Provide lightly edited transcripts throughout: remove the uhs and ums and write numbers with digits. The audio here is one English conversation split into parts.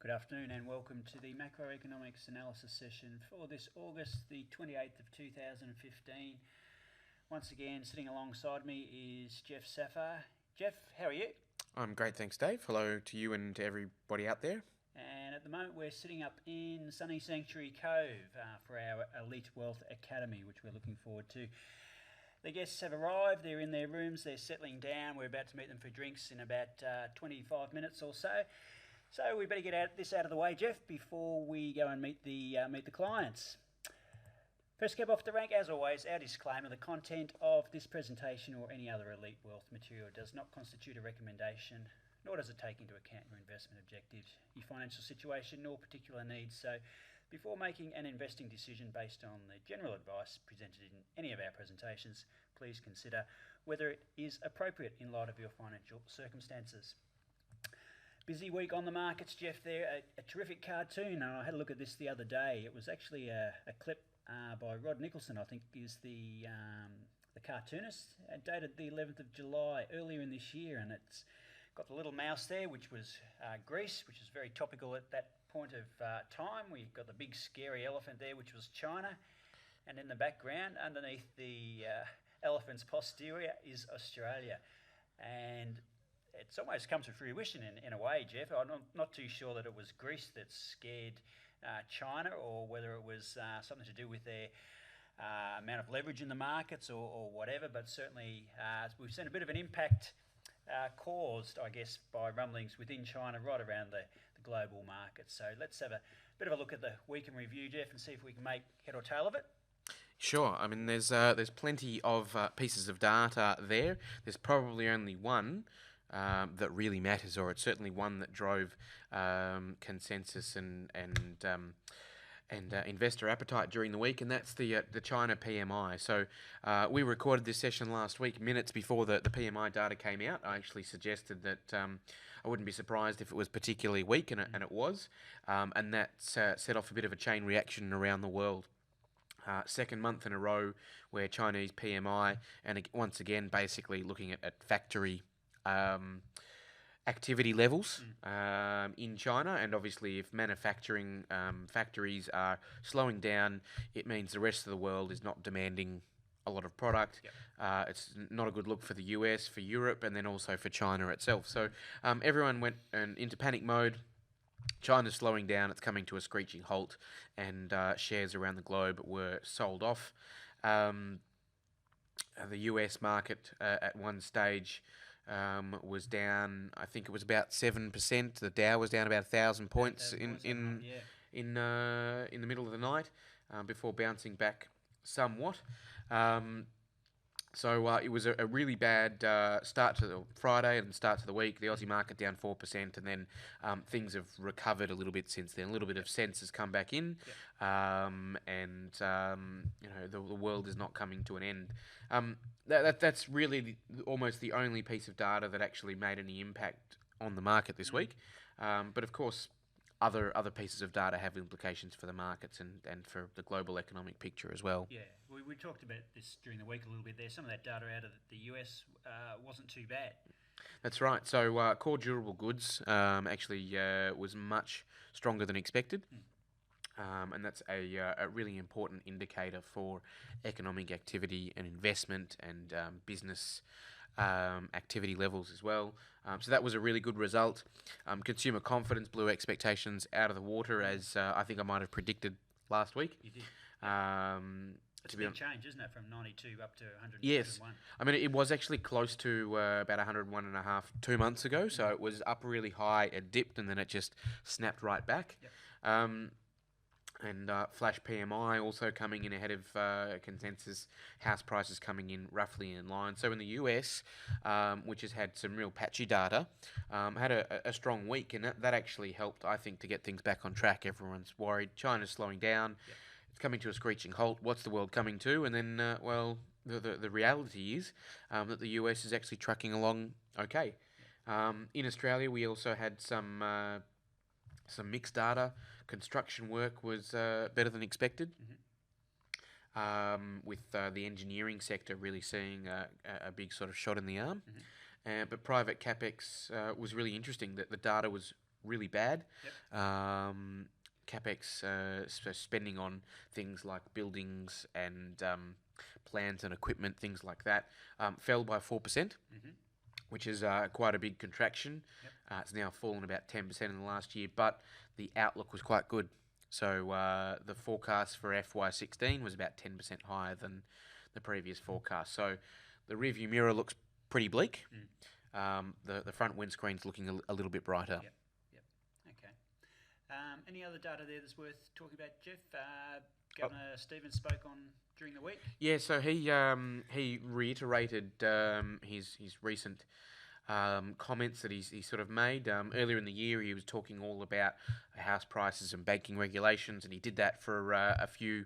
Good afternoon and welcome to the macroeconomics analysis session for this August the 28th of 2015. Once again, sitting alongside me is Jeff Safar. Jeff, how are you? I'm great, thanks, Dave. Hello to you and to everybody out there. And at the moment we're sitting up in sunny Sanctuary Cove for our Elite Wealth Academy, which we're looking forward to. The guests have arrived, they're in their rooms, they're settling down. We're about to meet them for drinks in about 25 minutes or so. So we better get this out of the way, Jeff, before we go and meet the clients. First cab off the rank, as always, our disclaimer: the content of this presentation or any other Elite Wealth material does not constitute a recommendation, nor does it take into account your investment objectives, your financial situation, nor particular needs. So before making an investing decision based on the general advice presented in any of our presentations, please consider whether it is appropriate in light of your financial circumstances. Busy week on the markets, Jeff. There, a terrific cartoon. I had a look at this the other day. It was actually a clip by Rod Nicholson, I think, is the cartoonist, dated the 11th of July earlier in this year, and it's got the little mouse there, which was Greece, which is very topical at that point of time. We've got the big scary elephant there, which was China, and in the background, underneath the elephant's posterior, is Australia, and it's almost come to fruition in a way, Jeff. I'm not too sure that it was Greece that scared China, or whether it was something to do with their amount of leverage in the markets or whatever, but certainly we've seen a bit of an impact caused, I guess, by rumblings within China right around the global market. So let's have a bit of a look at the week in review, Jeff, and see if we can make head or tail of it. Sure. I mean, there's plenty of pieces of data there. There's probably only one that really matters, or it's certainly one that drove consensus and investor appetite during the week, and that's the China PMI. So we recorded this session last week, minutes before the PMI data came out. I actually suggested that I wouldn't be surprised if it was particularly weak, and it was, and that set off a bit of a chain reaction around the world. Second month in a row where Chinese PMI, and once again, basically looking at factory activity levels in China, and obviously if manufacturing factories are slowing down, it means the rest of the world is not demanding a lot of product. Yep. It's not a good look for the US, for Europe, and then also for China itself. So everyone went into panic mode. China's slowing down, it's coming to a screeching halt, and shares around the globe were sold off. The US market at one stage was down. I think it was about 7%. The Dow was down about 1,000 points in the middle of the night before bouncing back somewhat. So it was a really bad start to the Friday and start to the week. The Aussie market down 4%, and then things have recovered a little bit since then. A little bit of sense has come back in, and the world is not coming to an end. That's really almost the only piece of data that actually made any impact on the market this week. But of course, other pieces of data have implications for the markets and for the global economic picture as well. Yeah, we talked about this during the week a little bit there. Some of that data out of the US wasn't too bad. That's right. So core durable goods actually was much stronger than expected. And that's a really important indicator for economic activity and investment and business activity levels as well. So that was a really good result. Consumer confidence blew expectations out of the water, as I think I might have predicted last week. You did. It's a big change, isn't it, from 92 up to 101? Yes. I mean, it was actually close to about 101.5 2 months ago, so it was up really high, it dipped, and then it just snapped right back. Yep. And flash PMI also coming in ahead of consensus, house prices coming in roughly in line. So in the US, which has had some real patchy data, had a strong week, and that actually helped, I think, to get things back on track. Everyone's worried. China's slowing down. Yep. It's coming to a screeching halt. What's the world coming to? And then, the reality is that the US is actually trucking along okay. Yep. In Australia, we also had some mixed data. Construction work was better than expected, with the engineering sector really seeing a big sort of shot in the arm. But private capex was really interesting. That the data was really bad. Yep. CapEx, so spending on things like buildings and plants and equipment, things like that, fell by 4%, Mm-hmm. which is quite a big contraction. Yep. It's now fallen about 10% in the last year, but the outlook was quite good. So the forecast for FY16 was about 10% higher than the previous forecast. So the rearview mirror looks pretty bleak. The front windscreen's looking a little bit brighter. Yep. Yep. Okay. Any other data there that's worth talking about, Jeff? Governor Stevens spoke on during the week. Yeah, so he reiterated his recent comments that he sort of made earlier in the year. He was talking all about house prices and banking regulations, and he did that for a few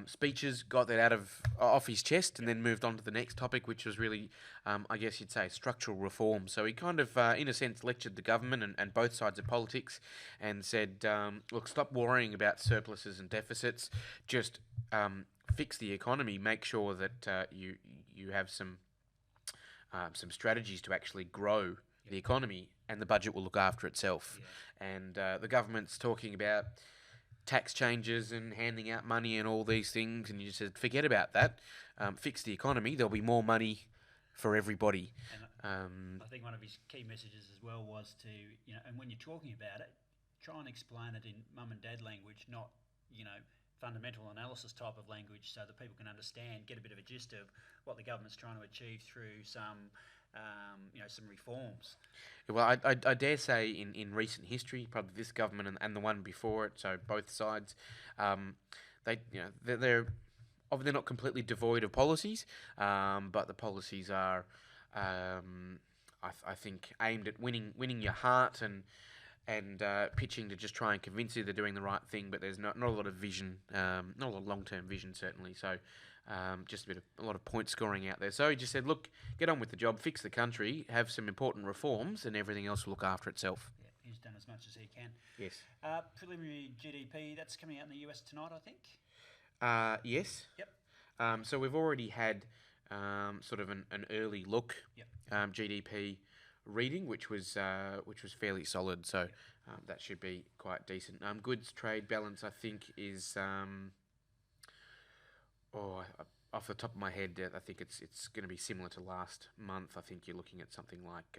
speeches, got that off his chest, and then moved on to the next topic, which was really, I guess you'd say, structural reform. So he kind of, in a sense, lectured the government and both sides of politics, and said, look, stop worrying about surpluses and deficits, just fix the economy, make sure that you have some strategies to actually grow the economy, and the budget will look after itself. Yeah. And the government's talking about tax changes and handing out money and all these things, and you just said, forget about that. Fix the economy. There'll be more money for everybody. And I think one of his key messages as well was to, and when you're talking about it, try and explain it in mum and dad language, not, fundamental analysis type of language, so that people can understand, get a bit of a gist of what the government's trying to achieve through some reforms. Well, I dare say in recent history, probably this government and the one before it, so both sides, they're not completely devoid of policies, but the policies are, I think, aimed at winning your heart and pitching to just try and convince you they're doing the right thing, but there's not a lot of vision, not a lot of long-term vision certainly. So just a lot of point scoring out there. So he just said, look, get on with the job, fix the country, have some important reforms, and everything else will look after itself. Yeah, he's done as much as he can. Yes. Preliminary GDP, that's coming out in the US tonight, I think. Yes. Yep. So we've already had sort of an early look. Yep. GDP reading, which was fairly solid. So that should be quite decent. Goods trade balance, I think, is off the top of my head, I think it's going to be similar to last month. I think you're looking at something like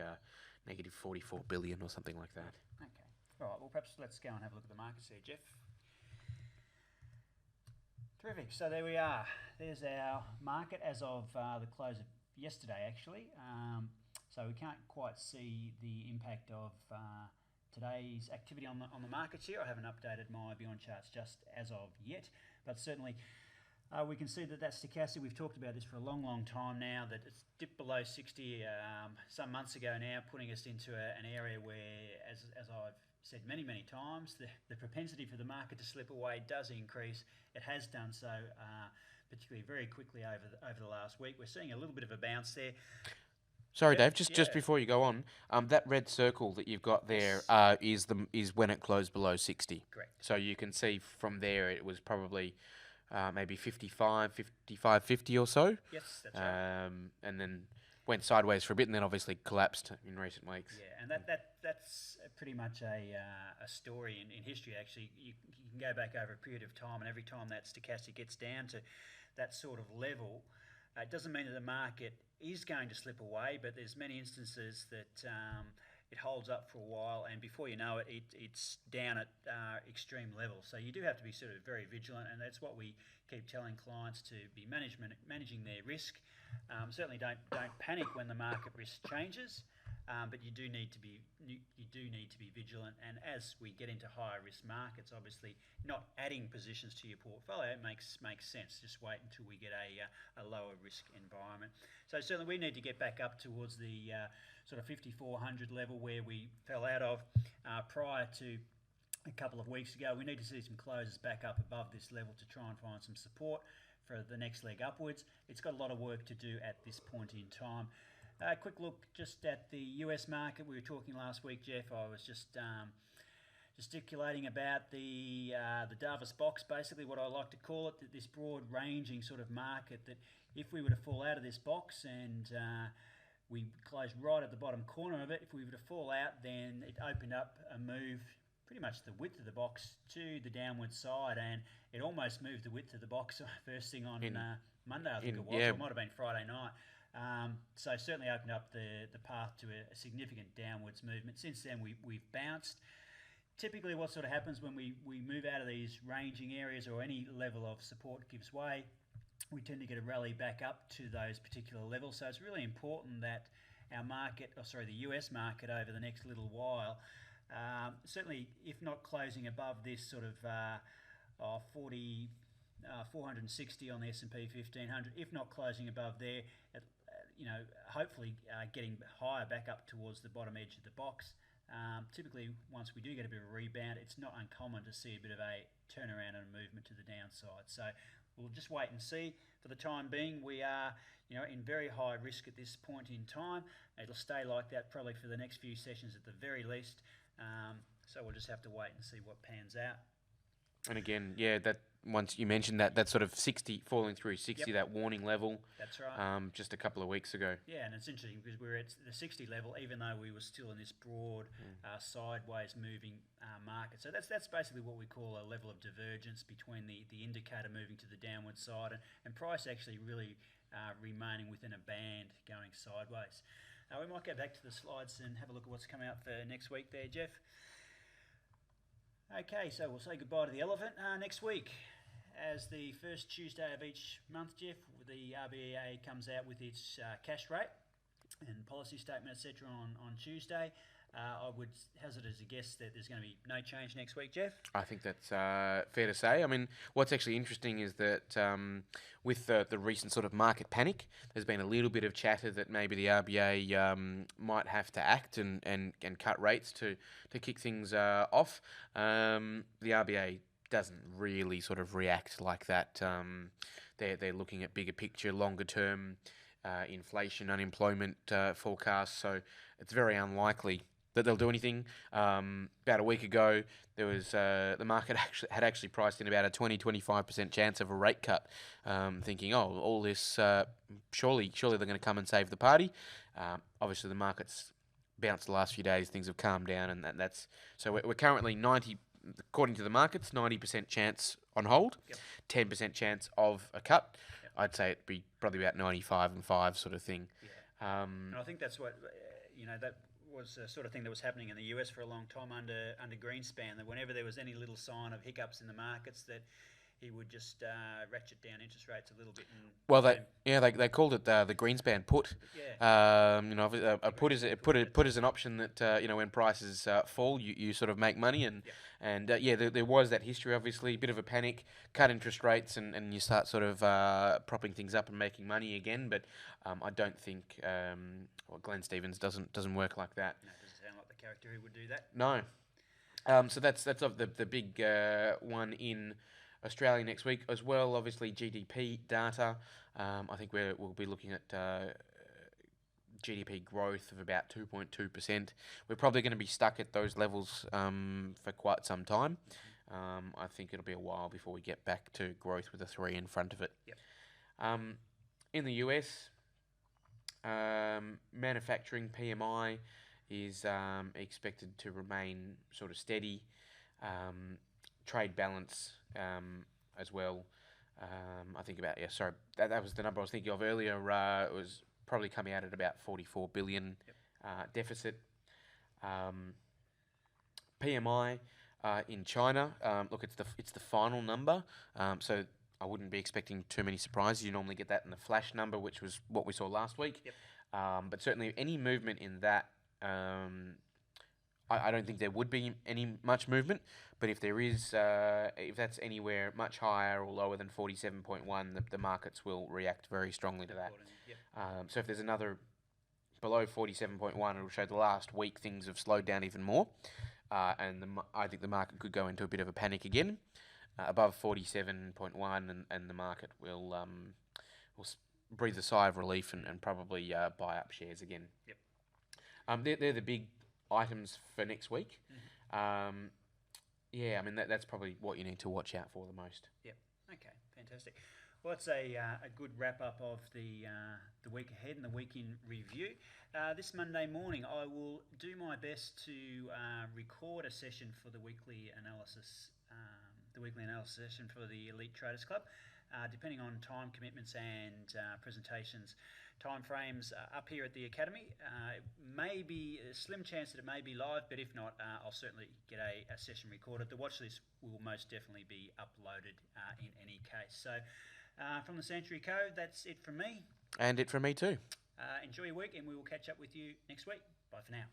negative 44 billion or something like that. Okay. All right. Well, perhaps let's go and have a look at the markets there, Jeff. Terrific. So there we are. There's our market as of the close of yesterday, actually. So we can't quite see the impact of today's activity on the markets here. I haven't updated my Beyond charts just as of yet, but certainly we can see that stochastic, we've talked about this for a long, long time now, that it's dipped below 60 some months ago now, putting us into an area where, as I've said many, many times, the propensity for the market to slip away does increase. It has done so, particularly very quickly over the last week. We're seeing a little bit of a bounce there. Sorry, Dave. Just before you go on, that red circle that you've got there is when it closed below 60. Correct. So you can see from there it was probably maybe 55.50 or so. Yes, that's right. And then went sideways for a bit, and then obviously collapsed in recent weeks. Yeah, and that's pretty much a story in history. Actually, you can go back over a period of time, and every time that stochastic gets down to that sort of level, it doesn't mean that the market is going to slip away, but there's many instances that it holds up for a while, and before you know it, it's down at extreme levels. So you do have to be sort of very vigilant, and that's what we keep telling clients, to be managing their risk. Certainly don't panic when the market risk changes, but you do need to be vigilant. And as we get into higher risk markets, obviously not adding positions to your portfolio makes sense. Just wait until we get a lower risk environment. So certainly we need to get back up towards the sort of 5,400 level where we fell out of prior to a couple of weeks ago. We need to see some closes back up above this level to try and find some support for the next leg upwards. It's got a lot of work to do at this point in time. A quick look just at the US market. We were talking last week, Jeff. I was just gesticulating about the Davis box, basically what I like to call it, this broad ranging sort of market, that if we were to fall out of this box and we closed right at the bottom corner of it. If we were to fall out, then it opened up a move pretty much the width of the box to the downward side, and it almost moved the width of the box first thing on Monday, I think it was, or it might have been Friday night. So certainly opened up the path to a significant downwards movement. Since then, we've bounced. Typically what sort of happens when we move out of these ranging areas or any level of support gives way, we tend to get a rally back up to those particular levels. So it's really important that our market, the US market over the next little while, certainly if not closing above this sort of 460 on the S&P 1500, if not closing above there, hopefully getting higher back up towards the bottom edge of the box. Typically, once we do get a bit of a rebound, it's not uncommon to see a bit of a turnaround and a movement to the downside. So we'll just wait and see. For the time being, we are in very high risk at this point in time. It'll stay like that probably for the next few sessions at the very least. So we'll just have to wait and see what pans out. And again, that once you mentioned that sort of 60 falling through 60, that warning level. That's right. Just a couple of weeks ago. Yeah, and it's interesting because we're at the 60 level, even though we were still in this broad sideways moving market. So that's basically what we call a level of divergence between the indicator moving to the downward side and price actually really remaining within a band going sideways. We might go back to the slides and have a look at what's come out for next week there, Jeff. Okay, so we'll say goodbye to the elephant next week. As the first Tuesday of each month, Jeff, the RBA comes out with its cash rate and policy statement, etc. on Tuesday. I would hazard as a guess that there's going to be no change next week, Jeff. I think that's fair to say. I mean, what's actually interesting is that with the recent sort of market panic, there's been a little bit of chatter that maybe the RBA might have to act and cut rates to kick things off. The RBA doesn't really sort of react like that. They're looking at bigger picture, longer term inflation, unemployment forecasts, so it's very unlikely that they'll do anything. About a week ago, there was the market had actually priced in about a 20-25% chance of a rate cut, thinking, all this surely they're going to come and save the party. Obviously, the market's bounced the last few days. Things have calmed down, and that's so we're currently 90, according to the markets, 90% chance on hold, 10% chance of a cut. I'd say it'd be probably about 95 and 5 sort of thing. And I think that's what that was the sort of thing that was happening in the US for a long time under Greenspan, that whenever there was any little sign of hiccups in the markets, that he would just ratchet down interest rates a little bit. They called it the Greenspan put. A put is an option that when prices fall, you sort of make money, and there was that history. Obviously, a bit of a panic, cut interest rates, and you start sort of propping things up and making money again. But I don't think Glenn Stevens doesn't work like that. No, it doesn't sound like the character who would do that. No. So that's of the big one in Australia next week as well. Obviously, GDP data. I think we'll be looking at GDP growth of about 2.2%. We're probably going to be stuck at those levels for quite some time. I think it'll be a while before we get back to growth with a 3 in front of it. In the US, manufacturing PMI is expected to remain sort of steady. Trade balance as well. I think about that was the number I was thinking of earlier. It was probably coming out at about 44 billion deficit. PMI in China. Look, it's the final number. So I wouldn't be expecting too many surprises. You normally get that in the flash number, which was what we saw last week. But certainly any movement in that. I don't think there would be much movement, but if there is, if that's anywhere much higher or lower than 47.1, the markets will react very strongly to that. So if there's another below 47.1, it'll show the last week things have slowed down even more, and I think the market could go into a bit of a panic again. Above 47.1, and the market will breathe a sigh of relief and probably buy up shares again. They're the big items for next week. That's probably what you need to watch out for the most. Okay, fantastic. Well, it's a good wrap up of the week ahead and the week in review. This Monday morning, I will do my best to record a session for the weekly analysis, session for the Elite Traders Club. Depending on time commitments and presentations timeframes up here at the Academy. It may be a slim chance that it may be live, but if not, I'll certainly get a session recorded. The watch list will most definitely be uploaded in any case. So from the Sanctuary Cove, that's it from me. And it from me too. Enjoy your week, and we will catch up with you next week. Bye for now.